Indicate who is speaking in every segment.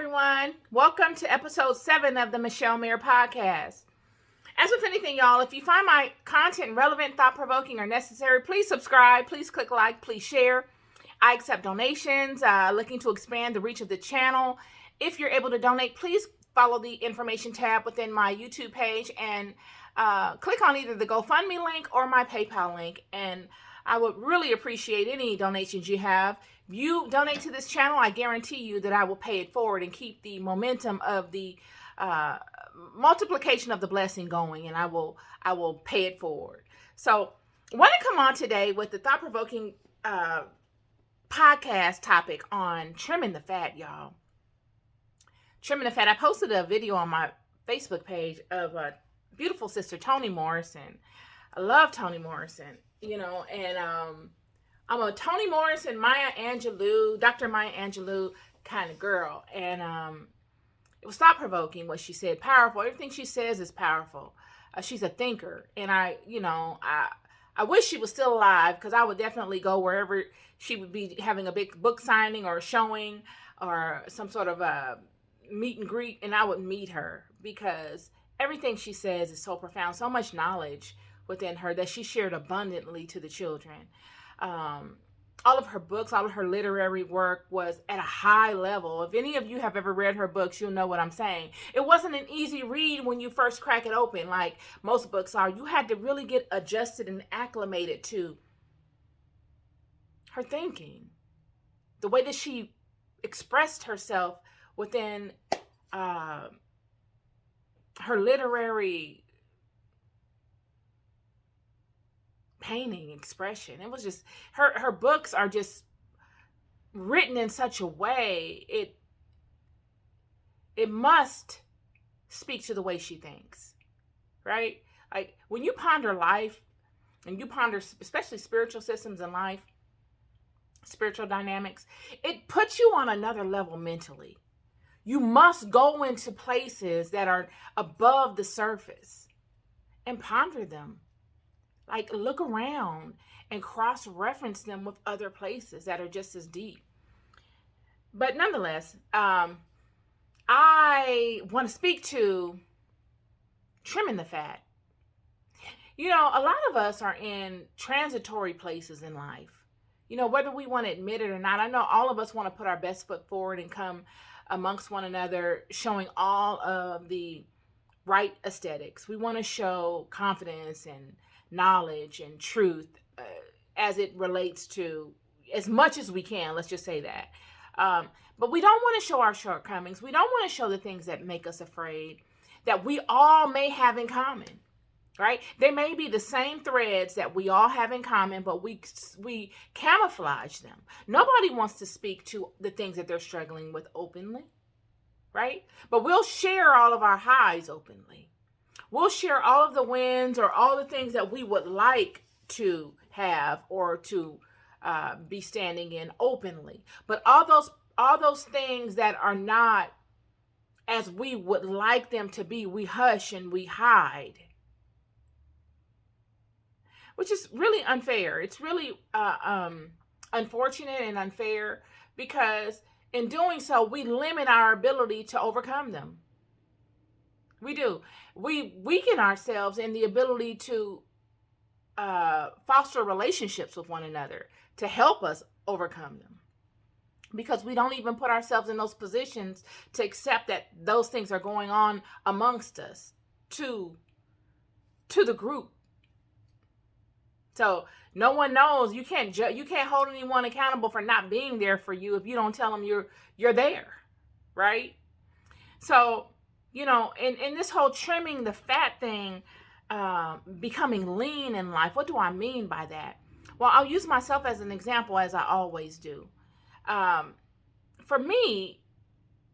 Speaker 1: everyone. Welcome to episode 7 of the Michelle Mayer podcast. As with anything, y'all, if you find my content relevant, thought-provoking, or necessary, please subscribe, please click like, please share. I accept donations, looking to expand the reach of the channel. If you're able to donate, please follow the information tab within my YouTube page and click on either the GoFundMe link or my PayPal link. And I would really appreciate any donations you have. If you donate to this channel, I guarantee you that I will pay it forward and keep the momentum of the multiplication of the blessing going, and I will pay it forward. So I want to come on today with the thought-provoking podcast topic on trimming the fat, y'all. Trimming the fat. I posted a video on my Facebook page of a beautiful sister, Toni Morrison. I love Toni Morrison, and I'm a Toni Morrison, Maya Angelou, Dr. Maya Angelou kind of girl. And it was thought-provoking what she said, powerful. Everything she says is powerful. She's a thinker. And I wish she was still alive, because I would definitely go wherever she would be having a big book signing or showing or some sort of a meet and greet, and I would meet her, because everything she says is so profound, so much knowledge within her that she shared abundantly to the children. All of her books, all of her literary work was at a high level. If any of you have ever read her books, you'll know what I'm saying. It wasn't an easy read when you first crack it open, like most books are. You had to really get adjusted and acclimated to her thinking, the way that she expressed herself within her literary painting expression. It was just her books are just written in such a way it must speak to the way she thinks, right? Like when you ponder life and you ponder especially spiritual systems in life, spiritual dynamics, it puts you on another level mentally. You must go into places that are above the surface and ponder them. Like look around and cross-reference them with other places that are just as deep. But nonetheless, I want to speak to trimming the fat. A lot of us are in transitory places in life. Whether we want to admit it or not, I know all of us want to put our best foot forward and come amongst one another, showing all of the right aesthetics. We want to show confidence and knowledge and truth as it relates to as much as we can. Let's just say that. But we don't want to show our shortcomings. We don't want to show the things that make us afraid, that we all may have in common, right? They may be the same threads that we all have in common, but we camouflage them. Nobody wants to speak to the things that they're struggling with openly, right? But we'll share all of our highs openly. We'll share all of the wins or all the things that we would like to have or to be standing in openly. But all those things that are not as we would like them to be, we hush and we hide, which is really unfair. It's really unfortunate and unfair, because in doing so, we limit our ability to overcome them. We do. We weaken ourselves in the ability to foster relationships with one another to help us overcome them, because we don't even put ourselves in those positions to accept that those things are going on amongst us to the group. So no one knows. You can't hold anyone accountable for not being there for you if you don't tell them you're there, right? So in this whole trimming the fat thing, becoming lean in life, what do I mean by that? Well, I'll use myself as an example, as I always do. For me,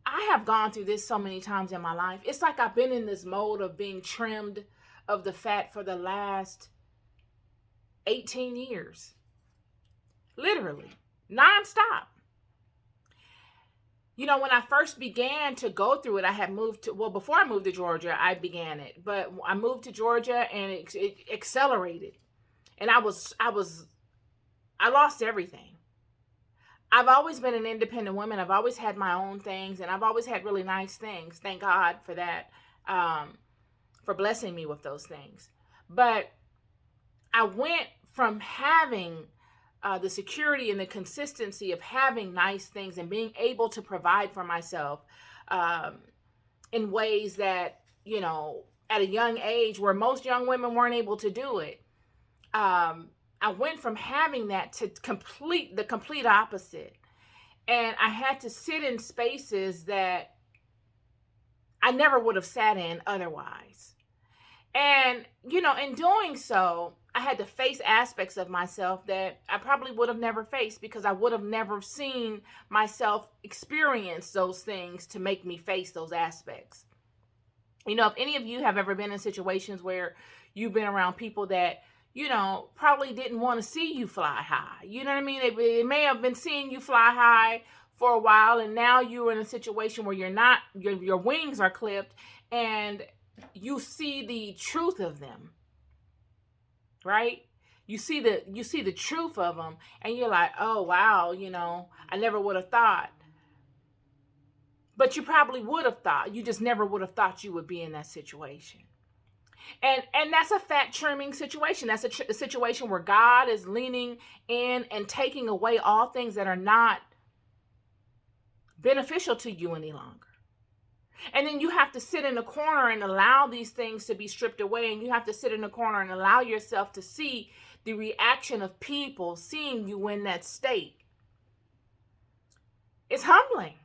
Speaker 1: I have gone through this so many times in my life. It's like I've been in this mode of being trimmed of the fat for the last 18 years. Literally, nonstop. When I first began to go through it, I had before I moved to Georgia, I began it. But I moved to Georgia and it accelerated. And I lost everything. I've always been an independent woman. I've always had my own things, and I've always had really nice things. Thank God for that, for blessing me with those things. But I went from having the security and the consistency of having nice things and being able to provide for myself um, in ways that, at a young age where most young women weren't able to do it. I went from having that to the complete opposite. And I had to sit in spaces that I never would have sat in otherwise. And, in doing so, I had to face aspects of myself that I probably would have never faced because I would have never seen myself experience those things to make me face those aspects. If any of you have ever been in situations where you've been around people that, probably didn't want to see you fly high. You know what I mean? They may have been seeing you fly high for a while, and now you're in a situation where you're not, your wings are clipped, and you see the truth of them, right? You see the truth of them, and you're like, oh wow, I never would have thought. But you probably would have thought. You just never would have thought you would be in that situation. And that's a fat trimming situation. That's a situation where God is leaning in and taking away all things that are not beneficial to you any longer. And then you have to sit in the corner and allow these things to be stripped away. And you have to sit in the corner and allow yourself to see the reaction of people seeing you in that state. It's humbling.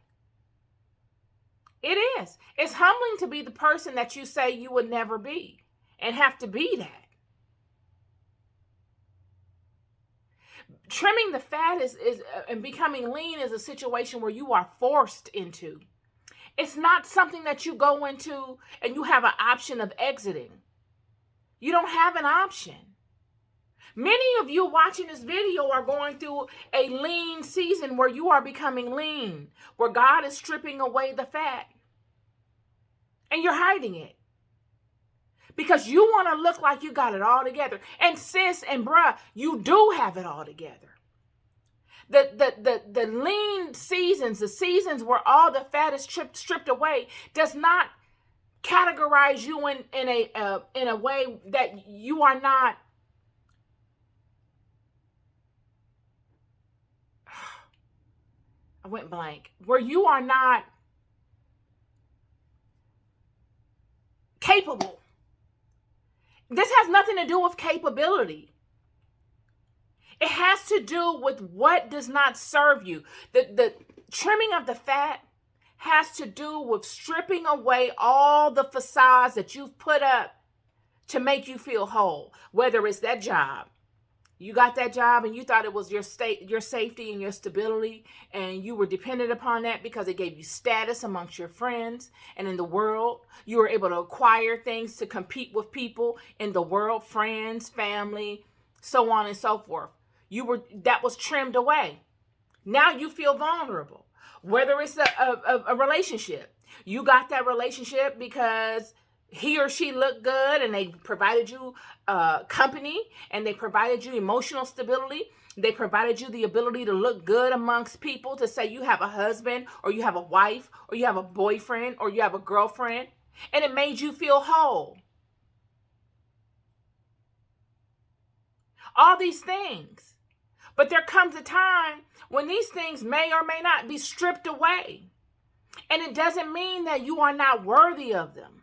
Speaker 1: It is. It's humbling to be the person that you say you would never be and have to be that. Trimming the fat is and becoming lean is a situation where you are forced into. It's not something that you go into and you have an option of exiting. You don't have an option. Many of you watching this video are going through a lean season where you are becoming lean, where God is stripping away the fat. And you're hiding it because you want to look like you got it all together. And sis and bruh, you do have it all together. The lean seasons, the seasons where all the fat is stripped away, does not categorize you in a way that you are not. I went blank. Where you are not capable. This has nothing to do with capability. It has to do with what does not serve you. The trimming of the fat has to do with stripping away all the facades that you've put up to make you feel whole. Whether it's that job. You got that job and you thought it was your safety and your stability, and you were dependent upon that because it gave you status amongst your friends and in the world. You were able to acquire things to compete with people in the world, friends, family, so on and so forth. That was trimmed away. Now you feel vulnerable. Whether it's a relationship, you got that relationship because he or she looked good and they provided you company, and they provided you emotional stability. They provided you the ability to look good amongst people, to say you have a husband or you have a wife or you have a boyfriend or you have a girlfriend, and it made you feel whole. All these things. But there comes a time when these things may or may not be stripped away. And it doesn't mean that you are not worthy of them.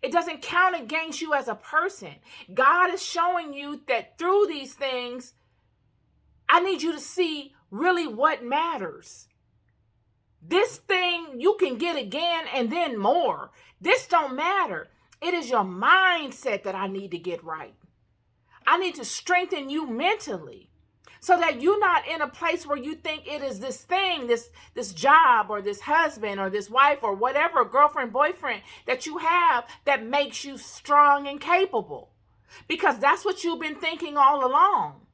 Speaker 1: It doesn't count against you as a person. God is showing you that through these things, I need you to see really what matters. This thing you can get again and then more. This don't matter. It is your mindset that I need to get right. I need to strengthen you mentally so that you're not in a place where you think it is this thing, this job or this husband or this wife or whatever, girlfriend, boyfriend that you have that makes you strong and capable. Because that's what you've been thinking all along.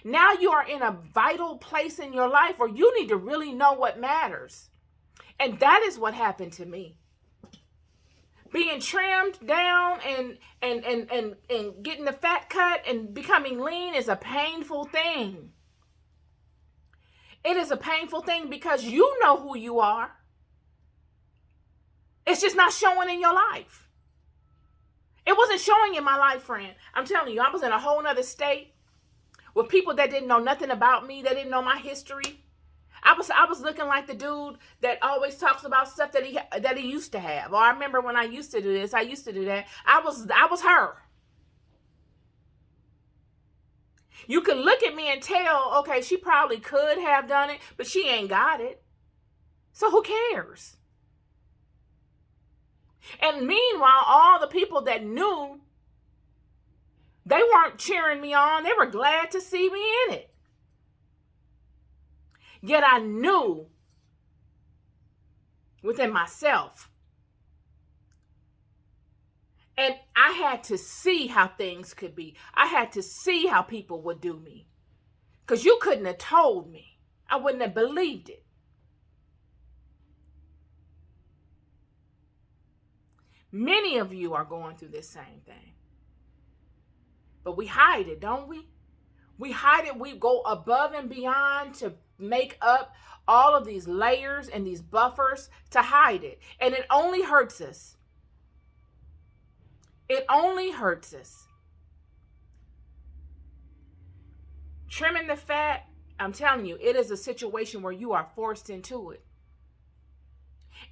Speaker 1: Now you are in a vital place in your life where you need to really know what matters. And that is what happened to me. Being trimmed down and getting the fat cut and becoming lean is a painful thing. It is a painful thing because you know who you are. It's just not showing in your life. It wasn't showing in my life, friend. I'm telling you, I was in a whole nother state with people that didn't know nothing about me. They didn't know my history. I was looking like the dude that always talks about stuff that he used to have. Or I remember when I used to do this, I used to do that. I was her. You could look at me and tell, okay, she probably could have done it, but she ain't got it. So who cares? And meanwhile, all the people that knew, they weren't cheering me on. They were glad to see me in it. Yet I knew within myself. And I had to see how things could be. I had to see how people would do me. Because you couldn't have told me. I wouldn't have believed it. Many of you are going through this same thing. But we hide it, don't we? We hide it. We go above and beyond to make up all of these layers and these buffers to hide it. And it only hurts us. It only hurts us. Trimming the fat, I'm telling you, it is a situation where you are forced into it.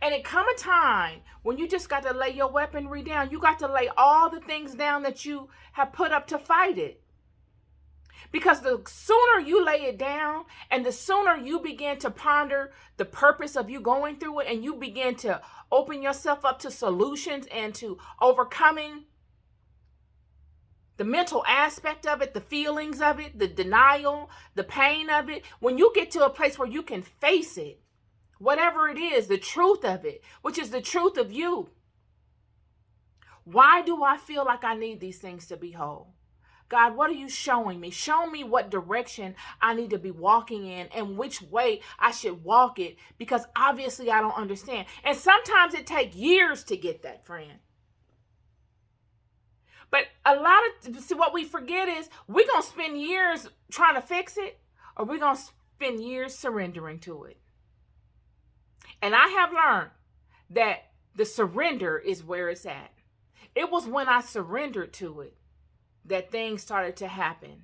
Speaker 1: And it come a time when you just got to lay your weaponry down. You got to lay all the things down that you have put up to fight it. Because the sooner you lay it down and the sooner you begin to ponder the purpose of you going through it and you begin to open yourself up to solutions and to overcoming the mental aspect of it, the feelings of it, the denial, the pain of it, when you get to a place where you can face it, whatever it is, the truth of it, which is the truth of you. Why do I feel like I need these things to be whole? God, what are you showing me? Show me what direction I need to be walking in and which way I should walk it, because obviously I don't understand. And sometimes it takes years to get that, friend. But see, what we forget is we're going to spend years trying to fix it, or we're going to spend years surrendering to it. And I have learned that the surrender is where it's at. It was when I surrendered to it that things started to happen.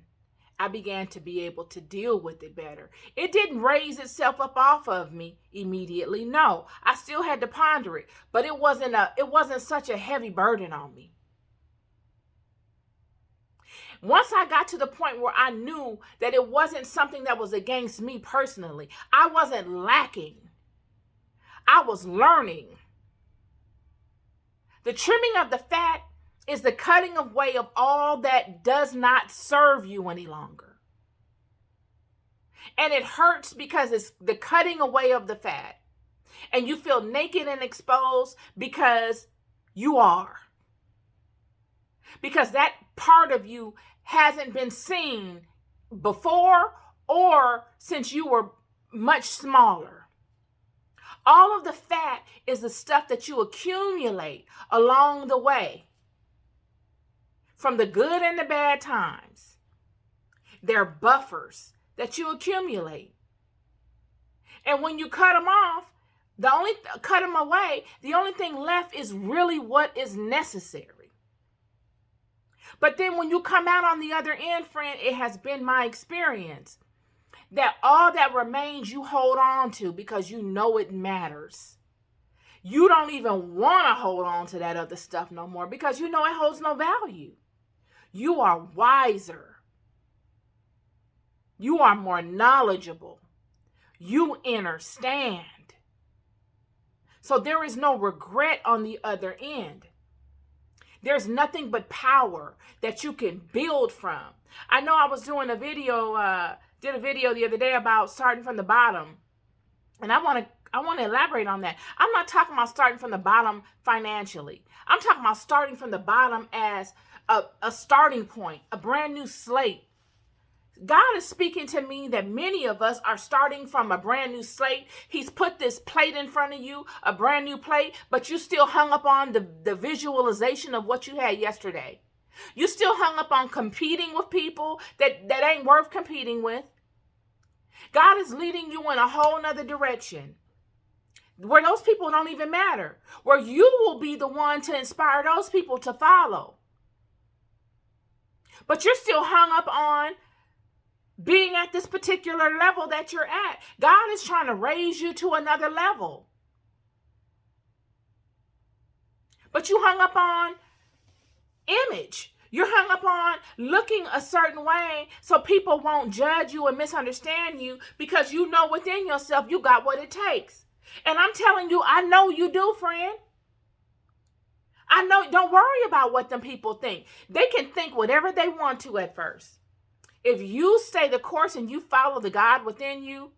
Speaker 1: I began to be able to deal with it better. It didn't raise itself up off of me immediately. No, I still had to ponder it, but it wasn't such a heavy burden on me. Once I got to the point where I knew that it wasn't something that was against me personally, I wasn't lacking. I was learning. The trimming of the fat is the cutting away of all that does not serve you any longer. And it hurts because it's the cutting away of the fat. And you feel naked and exposed because you are. Because that part of you hasn't been seen before or since you were much smaller. All of the fat is the stuff that you accumulate along the way. From the good and the bad times. They're buffers that you accumulate. And when you cut them off, cut them away, the only thing left is really what is necessary. But then when you come out on the other end, friend, it has been my experience that all that remains you hold on to because you know it matters. You don't even want to hold on to that other stuff no more because you know it holds no value. You are wiser. You are more knowledgeable. You understand. So there is no regret on the other end. There's nothing but power that you can build from. I know I was doing did a video the other day about starting from the bottom. And I want to elaborate on that. I'm not talking about starting from the bottom financially. I'm talking about starting from the bottom as a starting point, a brand new slate. God is speaking to me that many of us are starting from a brand new slate. He's put this plate in front of you, a brand new plate, but you still hung up on the visualization of what you had yesterday. You still hung up on competing with people that ain't worth competing with. God is leading you in a whole nother direction where those people don't even matter, where you will be the one to inspire those people to follow. But you're still hung up on being at this particular level that you're at. God is trying to raise you to another level. But you hung up on image. You're hung up on looking a certain way so people won't judge you and misunderstand you because you know within yourself you got what it takes. And I'm telling you, I know you do, friend. I know, don't worry about what them people think. They can think whatever they want to at first. If you stay the course and you follow the God within you,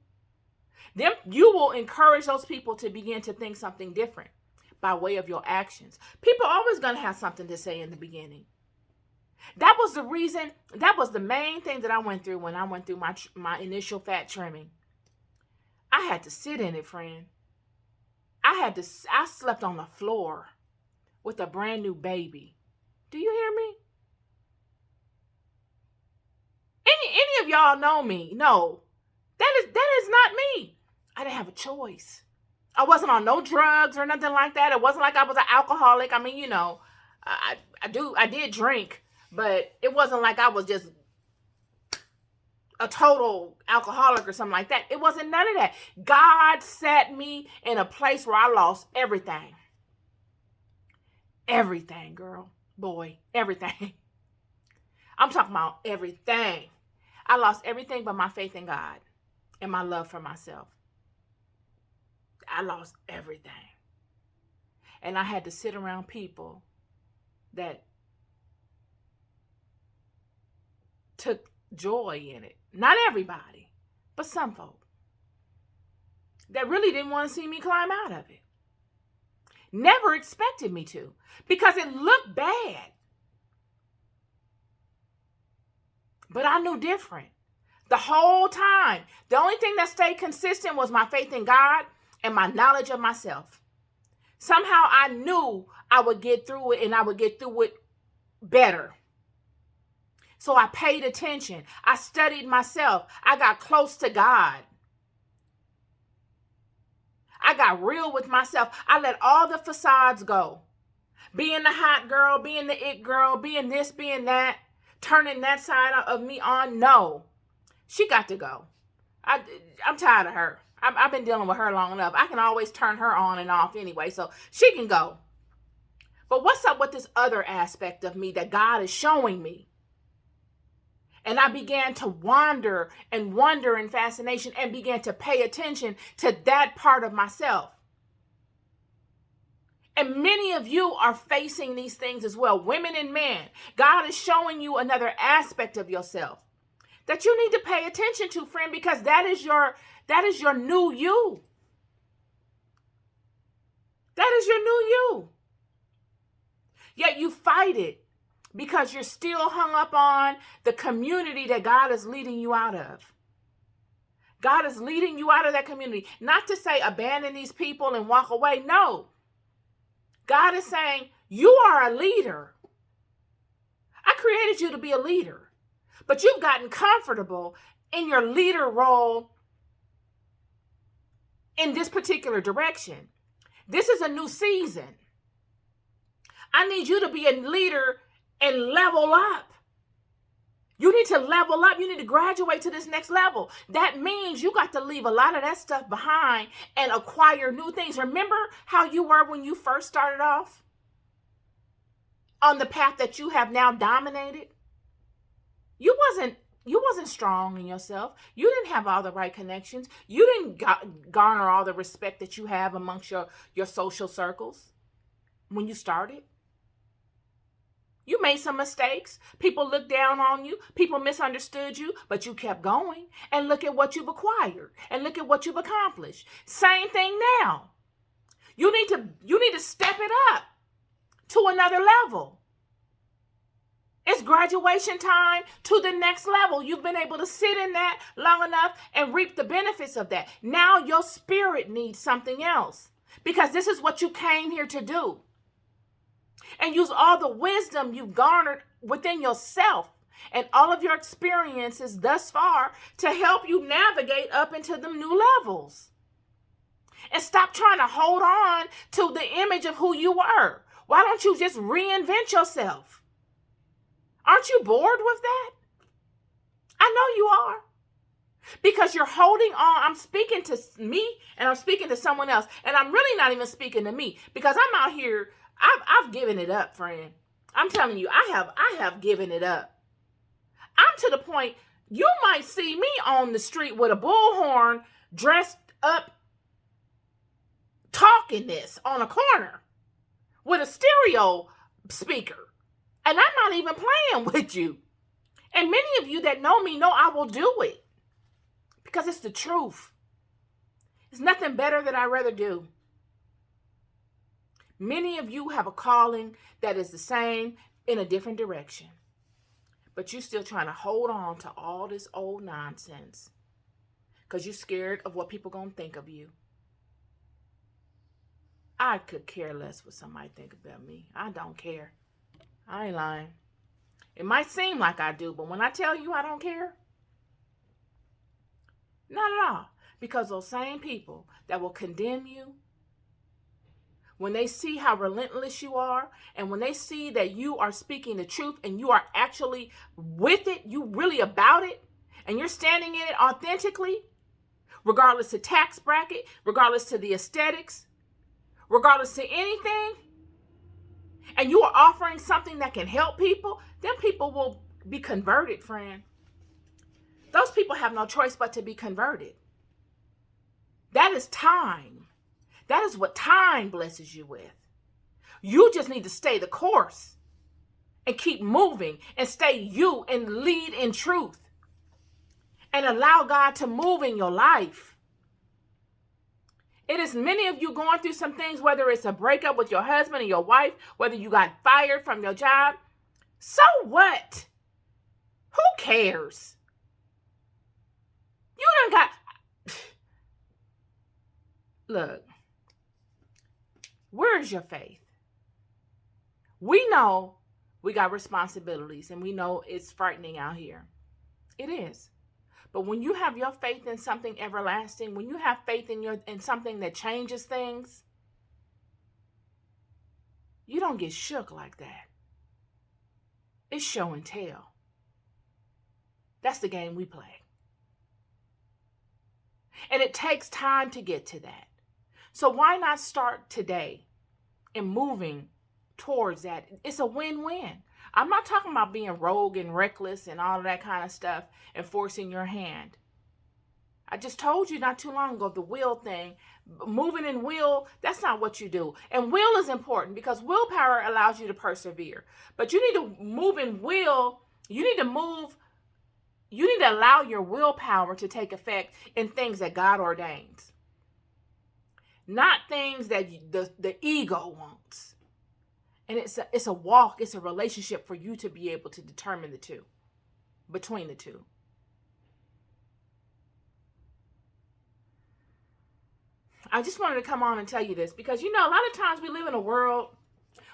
Speaker 1: then you will encourage those people to begin to think something different by way of your actions. People are always going to have something to say in the beginning. That was the reason, that was the main thing that I went through when I went through my initial fat trimming. I had to sit in it, friend. I slept on the floor with a brand new baby. Do you hear me? Any of y'all know me? No, that is not me. I didn't have a choice. I wasn't on no drugs or nothing like that. It wasn't like I was an alcoholic. I mean, you know, I did drink, but it wasn't like I was just a total alcoholic or something like that. It wasn't none of that. God set me in a place where I lost everything. Everything, girl, boy, everything. I'm talking about everything. I lost everything but my faith in God and my love for myself. I lost everything. And I had to sit around people that took joy in it. Not everybody, but some folk that really didn't want to see me climb out of it. Never expected me to, because it looked bad. But I knew different. The whole time, the only thing that stayed consistent was my faith in God and my knowledge of myself. Somehow I knew I would get through it, and I would get through it better. So I paid attention. I studied myself. I got close to God. I got real with myself. I let all the facades go. Being the hot girl, being the it girl, being this, being that, turning that side of me on. No, she got to go. I'm tired of her. I've been dealing with her long enough. I can always turn her on and off anyway, so she can go. But what's up with this other aspect of me that God is showing me? And I began to wander and wonder in fascination and began to pay attention to that part of myself. And many of you are facing these things as well, women and men. God is showing you another aspect of yourself that you need to pay attention to, friend, because that is your new you. That is your new you. Yet you fight it because you're still hung up on the community that God is leading you out of. God is leading you out of that community. Not to say abandon these people and walk away. No. God is saying, you are a leader. I created you to be a leader. But you've gotten comfortable in your leader role in this particular direction. This is a new season. I need you to be a leader and level up. You need to level up. You need to graduate to this next level. That means you got to leave a lot of that stuff behind and acquire new things. Remember how you were when you first started off on the path that you have now dominated? You wasn't strong in yourself. You didn't have all the right connections. You didn't garner all the respect that you have amongst your social circles when you started. You made some mistakes. People looked down on you. People misunderstood you, but you kept going. And look at what you've acquired. And look at what you've accomplished. Same thing now. You need to step it up to another level. It's graduation time to the next level. You've been able to sit in that long enough and reap the benefits of that. Now your spirit needs something else, because this is what you came here to do. And use all the wisdom you've garnered within yourself and all of your experiences thus far to help you navigate up into the new levels. And stop trying to hold on to the image of who you were. Why don't you just reinvent yourself? Aren't you bored with that? I know you are. Because you're holding on. I'm speaking to me and I'm speaking to someone else. And I'm really not even speaking to me because I'm out here. I've given it up, friend. I'm telling you, I have given it up. I'm to the point you might see me on the street with a bullhorn dressed up talking this on a corner with a stereo speaker. And I'm not even playing with you. And many of you that know me know I will do it because it's the truth. There's nothing better that I'd rather do. Many of you have a calling that is the same in a different direction. But you're still trying to hold on to all this old nonsense because you're scared of what people are going to think of you. I could care less what somebody think about me. I don't care. I ain't lying. It might seem like I do, but when I tell you I don't care, not at all. Because those same people that will condemn you, when they see how relentless you are, and when they see that you are speaking the truth and you are actually with it, you really about it, and you're standing in it authentically, regardless to tax bracket, regardless to the aesthetics, regardless to anything, and you are offering something that can help people, then people will be converted, friend. Those people have no choice but to be converted. That is time. That is what time blesses you with. You just need to stay the course and keep moving and stay you and lead in truth and allow God to move in your life. It is many of you going through some things, whether it's a breakup with your husband or your wife, whether you got fired from your job. So what? Who cares? You done got... Look, where's your faith? We know we got responsibilities and we know it's frightening out here. It is. But when you have your faith in something everlasting, when you have faith in something that changes things, you don't get shook like that. It's show and tell. That's the game we play. And it takes time to get to that. So why not start today and moving towards that? It's a win-win. I'm not talking about being rogue and reckless and all of that kind of stuff and forcing your hand. I just told you not too long ago, the will thing, moving in will, that's not what you do. And will is important because willpower allows you to persevere. But you need to move in will. You need to allow your willpower to take effect in things that God ordains. Not things that the ego wants. And it's a walk, it's a relationship for you to be able to determine the two, between the two. I just wanted to come on and tell you this because, a lot of times we live in a world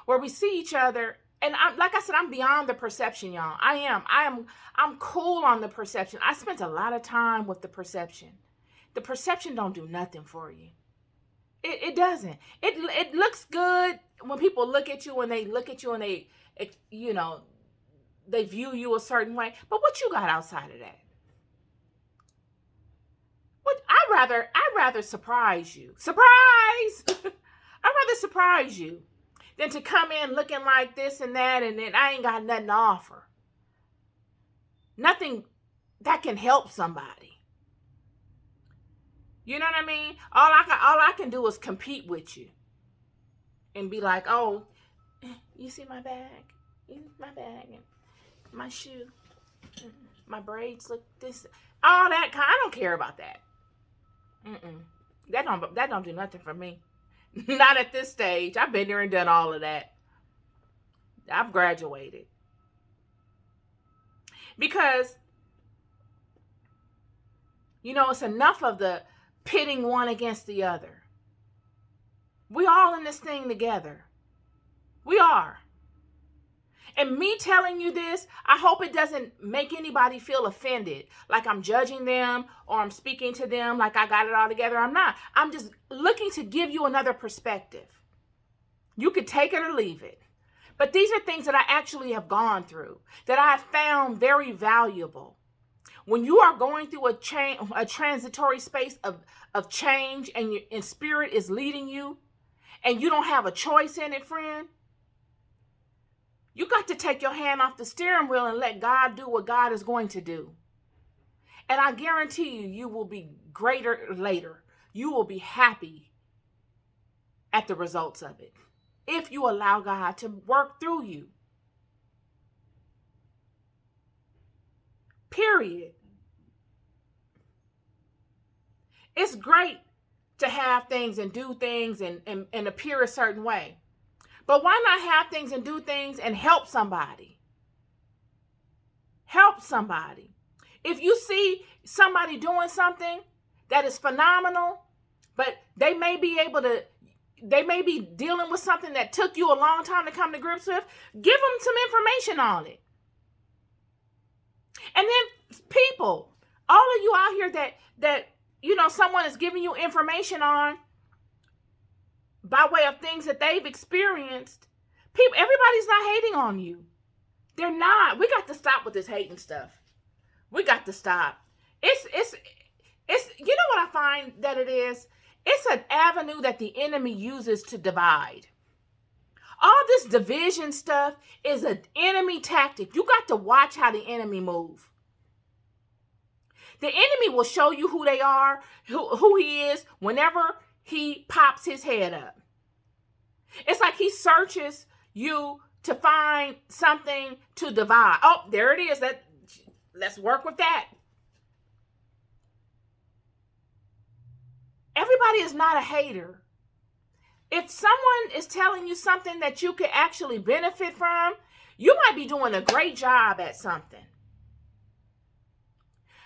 Speaker 1: where we see each other. And like I said, I'm beyond the perception, y'all. I'm cool on the perception. I spent a lot of time with the perception. The perception don't do nothing for you. It doesn't. It looks good when people look at you and they they view you a certain way. But what you got outside of that? What I'd rather surprise you. Surprise! I'd rather surprise you than to come in looking like this and that and then I ain't got nothing to offer. Nothing that can help somebody. You know what I mean? All I can do is compete with you and be like, oh, you see my bag? My bag and my shoe, my braids look this, all that kind. I don't care about that. That don't do nothing for me. Not at this stage. I've been there and done all of that. I've graduated. Because, it's enough of the pitting one against the other. We all in this thing together. We are. And me telling you this, I hope it doesn't make anybody feel offended, like I'm judging them or I'm speaking to them like I got it all together. I'm not. I'm just looking to give you another perspective. You could take it or leave it. But these are things that I actually have gone through, that I have found very valuable. When you are going through a transitory space of change, and spirit is leading you, and you don't have a choice in it, friend, you got to take your hand off the steering wheel and let God do what God is going to do. And I guarantee you, you will be greater later. You will be happy at the results of it if you allow God to work through you. Period. It's great to have things and do things and appear a certain way. But why not have things and do things and help somebody? Help somebody. If you see somebody doing something that is phenomenal, but they may be dealing with something that took you a long time to come to grips with, give them some information on it. And then people, all of you out here that someone is giving you information on by way of things that they've experienced, everybody's not hating on you. They're not. We got to stop with this hating stuff. We got to stop. It's you know what I find that it is? It's an avenue that the enemy uses to divide. All this division stuff is an enemy tactic. You got to watch how the enemy move. The enemy will show you who they are, who he is, whenever he pops his head up. It's like he searches you to find something to divide. Oh, there it is. Let's work with that. Everybody is not a hater. If someone is telling you something that you could actually benefit from, you might be doing a great job at something.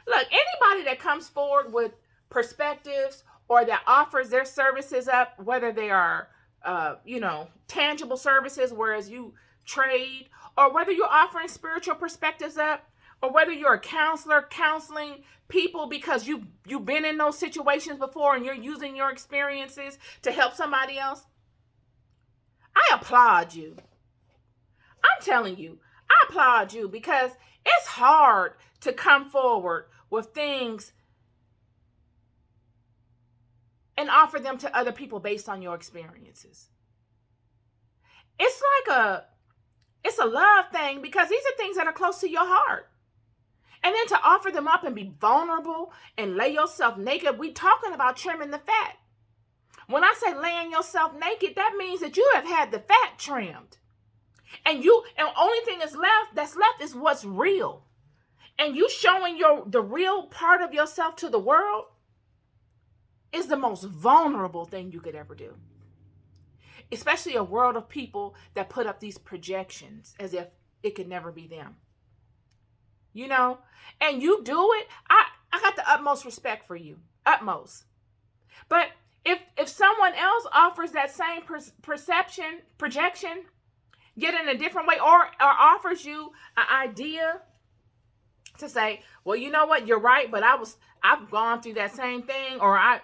Speaker 1: Look, anybody that comes forward with perspectives or that offers their services up, whether they are, tangible services, whereas you trade, or whether you're offering spiritual perspectives up, or whether you're a counselor counseling people because you've been in those situations before and you're using your experiences to help somebody else, I applaud you. I'm telling you, I applaud you because it's hard to come forward with things and offer them to other people based on your experiences. It's a love thing because these are things that are close to your heart. And then to offer them up and be vulnerable and lay yourself naked, we're talking about trimming the fat. When I say laying yourself naked, that means that you have had the fat trimmed. And the only thing that's left is what's real. And you showing the real part of yourself to the world is the most vulnerable thing you could ever do. Especially a world of people that put up these projections as if it could never be them. And you do it. I got the utmost respect for you. Utmost. But if someone else offers that same projection, yet in a different way, or offers you an idea to say, well, you know what, you're right, but I've gone through that same thing, or I've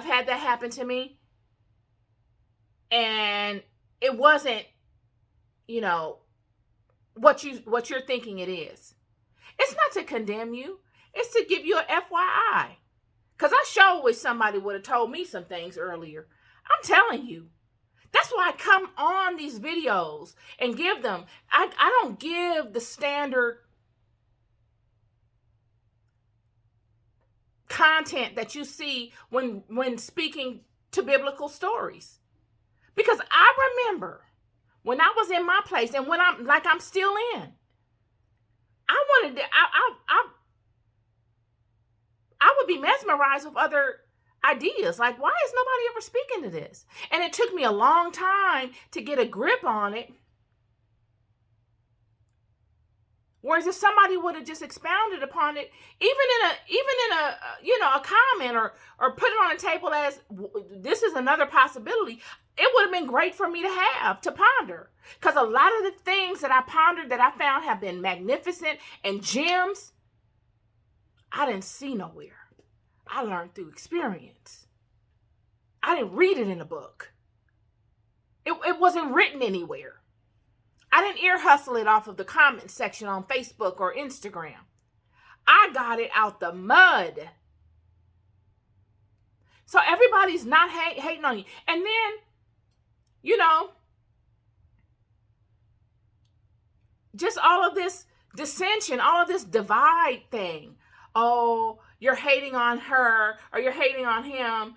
Speaker 1: had that happen to me, and it wasn't, what you're thinking it is. It's not to condemn you. It's to give you an FYI. Because I sure wish somebody would have told me some things earlier. I'm telling you. That's why I come on these videos and give them. I don't give the standard content that you see when speaking to biblical stories. Because I remember when I was in my place and when I'm still in, I would be mesmerized with other ideas. Like, why is nobody ever speaking to this? And it took me a long time to get a grip on it Whereas if somebody would have just expounded upon it, even in a comment or put it on the table as this is another possibility, it would have been great for me to ponder. Because a lot of the things that I pondered that I found have been magnificent and gems, I didn't see nowhere. I learned through experience. I didn't read it in a book. It wasn't written anywhere. I didn't ear hustle it off of the comment section on Facebook or Instagram. I got it out the mud. So everybody's not hating on you. And then, just all of this dissension, all of this divide thing. Oh, you're hating on her or you're hating on him.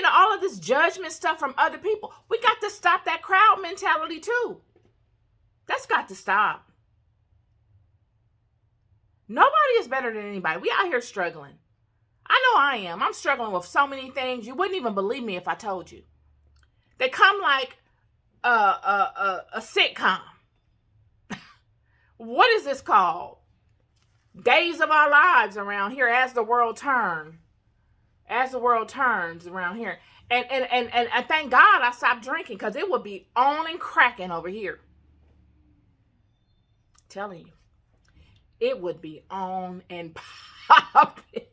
Speaker 1: All of this judgment stuff from other people. We got to stop that crowd mentality too. That's got to stop. Nobody is better than anybody. We out here struggling. I know I am. I'm struggling with so many things. You wouldn't even believe me if I told you. They come like a sitcom. What is this called? Days of Our Lives around here as the world turns. As the world turns around here. And I thank God I stopped drinking because it would be on and cracking over here. Telling you, it would be on and popping.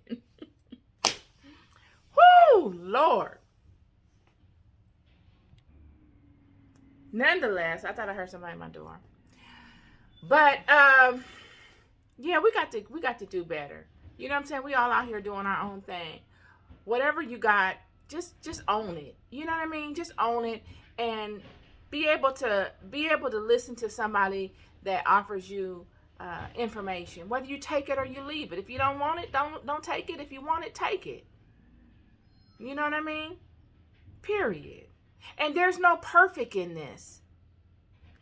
Speaker 1: Whoo, Lord. Nonetheless, I thought I heard somebody at my door. But yeah, we got to do better. You know what I'm saying? We all out here doing our own thing. Whatever you got, just own it. You know what I mean? Just own it and be able to listen to somebody that offers you information. Whether you take it or you leave it. If you don't want it, don't take it. If you want it, take it. You know what I mean? Period. And there's no perfect in this.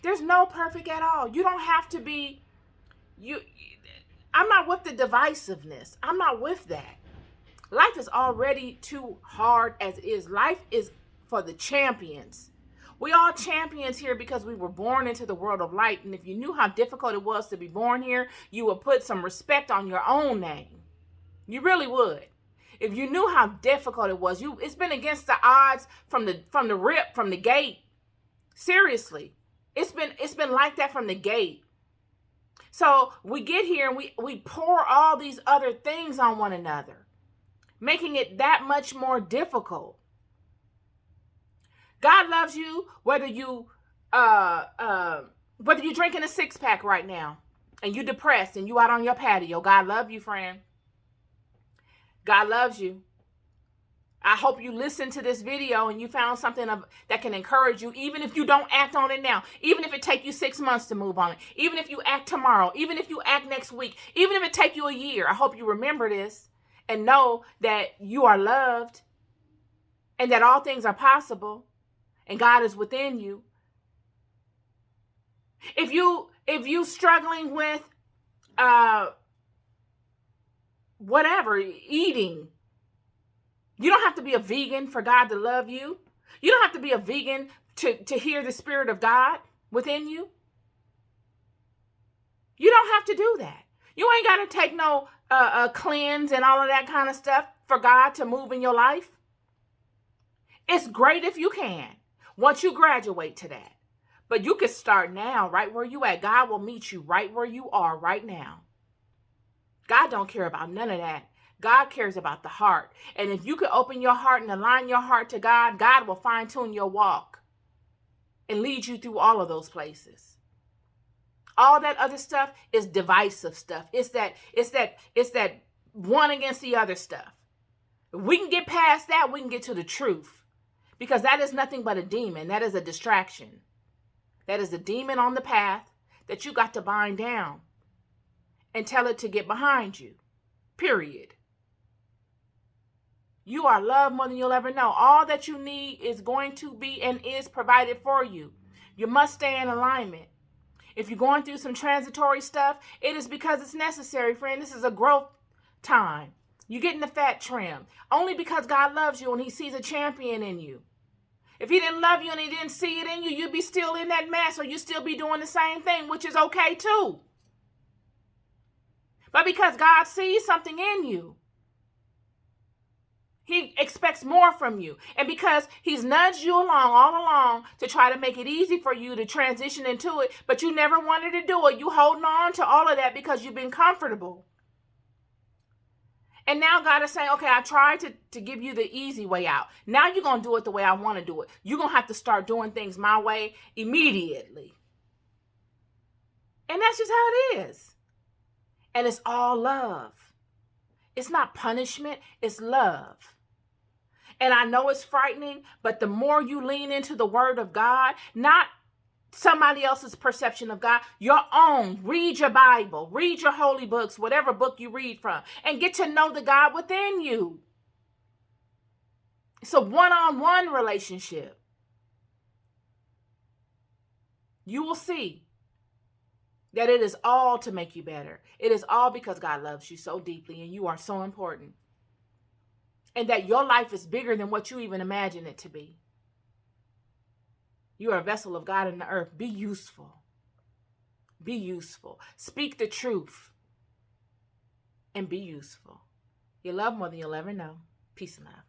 Speaker 1: There's no perfect at all. You don't have to be I'm not with the divisiveness. I'm not with that. Life is already too hard as it is. Life is for the champions. We all champions here because we were born into the world of light. And if you knew how difficult it was to be born here, you would put some respect on your own name. You really would. If you knew how difficult it was, it's been against the odds from the gate. Seriously. It's been like that from the gate. So we get here and we pour all these other things on one another, making it that much more difficult. God loves you whether you drinking a 6-pack right now and you depressed and you out on your patio. God love you, friend. God loves you. I hope you listened to this video and you found something that can encourage you, even if you don't act on it now, even if it take you 6 months to move on it, even if you act tomorrow, even if you act next week, even if it take you a year. I hope you remember this and know that you are loved and that all things are possible. And God is within you. If you struggling with whatever, eating, you don't have to be a vegan for God to love you. You don't have to be a vegan to hear the Spirit of God within you. You don't have to do that. You ain't got to take no cleanse and all of that kind of stuff for God to move in your life. It's great if you can. Once you graduate to that. But you can start now, right where you at. God will meet you right where you are right now. God don't care about none of that. God cares about the heart. And if you can open your heart and align your heart to God, God will fine-tune your walk and lead you through all of those places. All that other stuff is divisive stuff. It's that one against the other stuff. If we can get past that, we can get to the truth. Because that is nothing but a demon. That is a distraction. That is a demon on the path that you got to bind down and tell it to get behind you. Period. You are loved more than you'll ever know. All that you need is going to be and is provided for you. You must stay in alignment. If you're going through some transitory stuff, it is because it's necessary, friend. This is a growth time. You're getting the fat trimmed. Only because God loves you and he sees a champion in you. If he didn't love you and he didn't see it in you, you'd be still in that mess or you'd still be doing the same thing, which is okay too. but because God sees something in you. He expects more from you. And because he's nudged you along all along to try to make it easy for you to transition into it, but you never wanted to do it. You holding on to all of that because you've been comfortable. And now God is saying, okay, I tried to give you the easy way out. Now you're going to do it the way I want to do it. You're going to have to start doing things my way immediately. And that's just how it is. And it's all love. It's not punishment, it's love. And I know it's frightening, but the more you lean into the word of God, not somebody else's perception of God, your own, read your Bible, read your holy books, whatever book you read from, and get to know the God within you. It's a one-on-one relationship. You will see that it is all to make you better. It is all because God loves you so deeply and you are so important. And that your life is bigger than what you even imagine it to be. You are a vessel of God in the earth. Be useful. Be useful. Speak the truth. And be useful. You love more than you'll ever know. Peace and love.